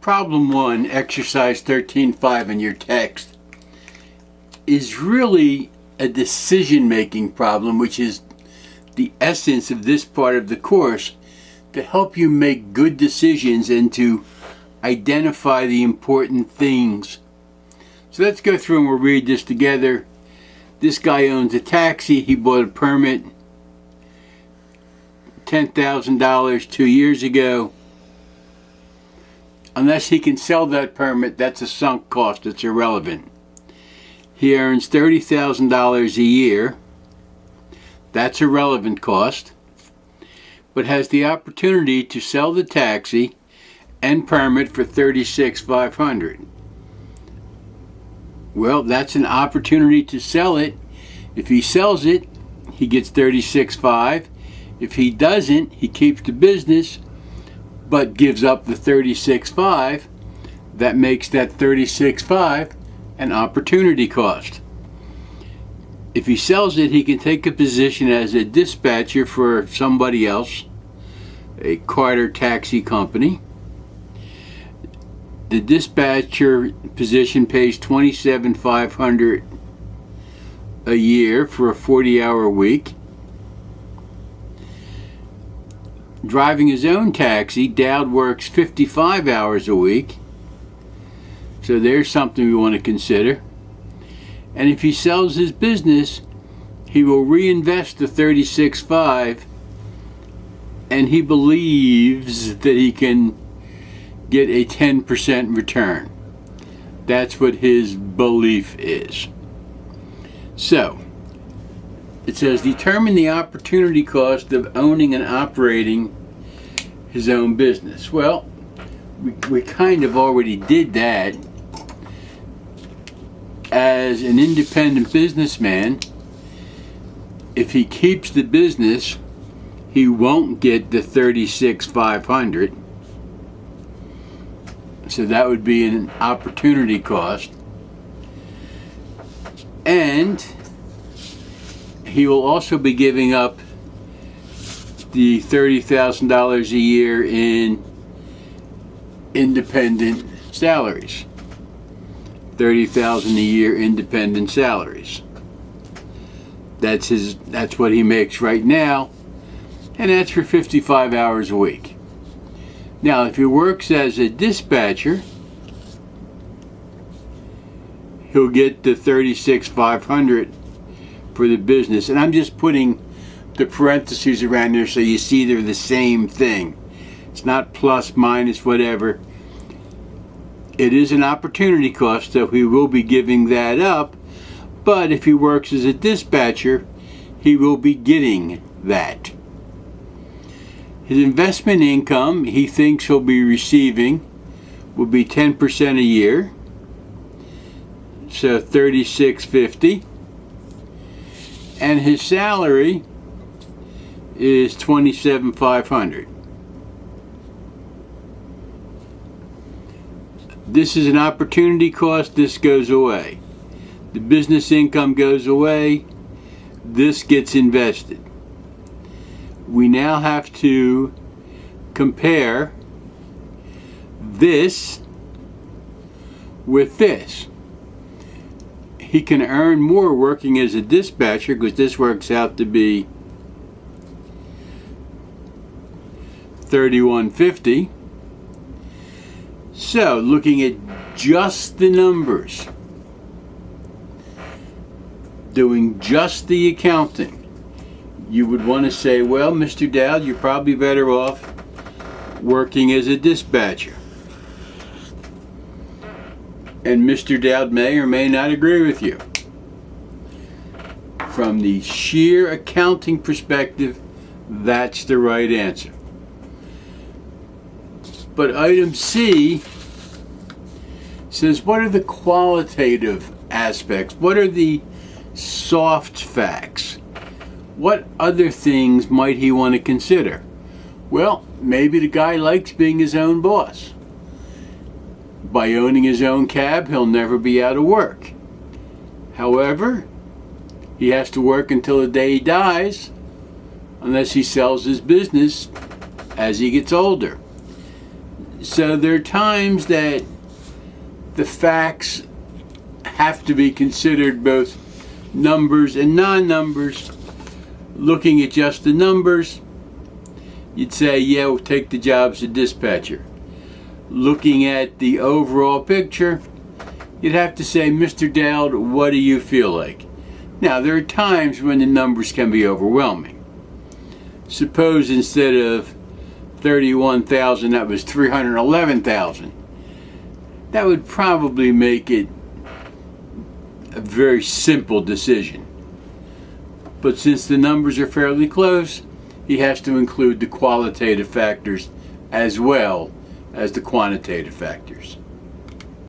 Problem 1, exercise 13.5 in your text, is really a decision-making problem, which is the essence of this part of the course, to help you make good decisions and to identify the important things. So let's go through and we'll read this together. This guy owns a taxi. He bought a permit, $10,000 2 years ago. Unless he can sell that permit, that's a sunk cost. It's irrelevant. He earns $30,000 a year. That's a relevant cost. But has the opportunity to sell the taxi and permit for $36,500. Well, that's an opportunity to sell it. If he sells it, he gets $36,500. If he doesn't, he keeps the business but gives up the $36,500. That makes that $36,500 an opportunity cost. If he sells it, he can take a position as a dispatcher for somebody else, a Carter taxi company. The dispatcher position pays $27,500 a year for a 40-hour week. Driving his own taxi, Dowd works 55 hours a week. So there's something we want to consider. And if he sells his business, he will reinvest the $36,500, and he believes that he can get a 10% return. That's what his belief is. So, it says, determine the opportunity cost of owning and operating his own business. Well, we kind of already did that. As an independent businessman, if he keeps the business, he won't get the $36,500. So that would be an opportunity cost. And he will also be giving up the $30,000 a year in independent salaries. $30,000 a year independent salaries. That's what he makes right now, and that's for 55 hours a week. Now, if he works as a dispatcher, he'll get the $36,500 for the business. And I'm just putting the parentheses around there so you see they're the same thing. It's not plus, minus, whatever. It is an opportunity cost, so he will be giving that up. But if he works as a dispatcher, he will be getting that. His investment income, he thinks he'll be receiving, will be 10% a year. So $36,500. And his salary is $27,500. This is an opportunity cost. This goes away. The business income goes away. This gets invested. We now have to compare this with this. He can earn more working as a dispatcher because this works out to be $31,500. So, looking at just the numbers, doing just the accounting, you would want to say, well, Mr. Dowd, you're probably better off working as a dispatcher. And Mr. Dowd may or may not agree with you. From the sheer accounting perspective, that's the right answer. But item C says, what are the qualitative aspects? What are the soft facts? What other things might he want to consider? Well, maybe the guy likes being his own boss. By owning his own cab, he'll never be out of work. However, he has to work until the day he dies, unless he sells his business as he gets older. So there are times that the facts have to be considered, both numbers and non-numbers. Looking at just the numbers, you'd say, yeah, we'll take the job as a dispatcher. Looking at the overall picture, you'd have to say, Mr. Dowd, what do you feel like? Now, there are times when the numbers can be overwhelming. Suppose instead of 31,000, that was 311,000. That would probably make it a very simple decision. But since the numbers are fairly close, he has to include the qualitative factors as well as the quantitative factors.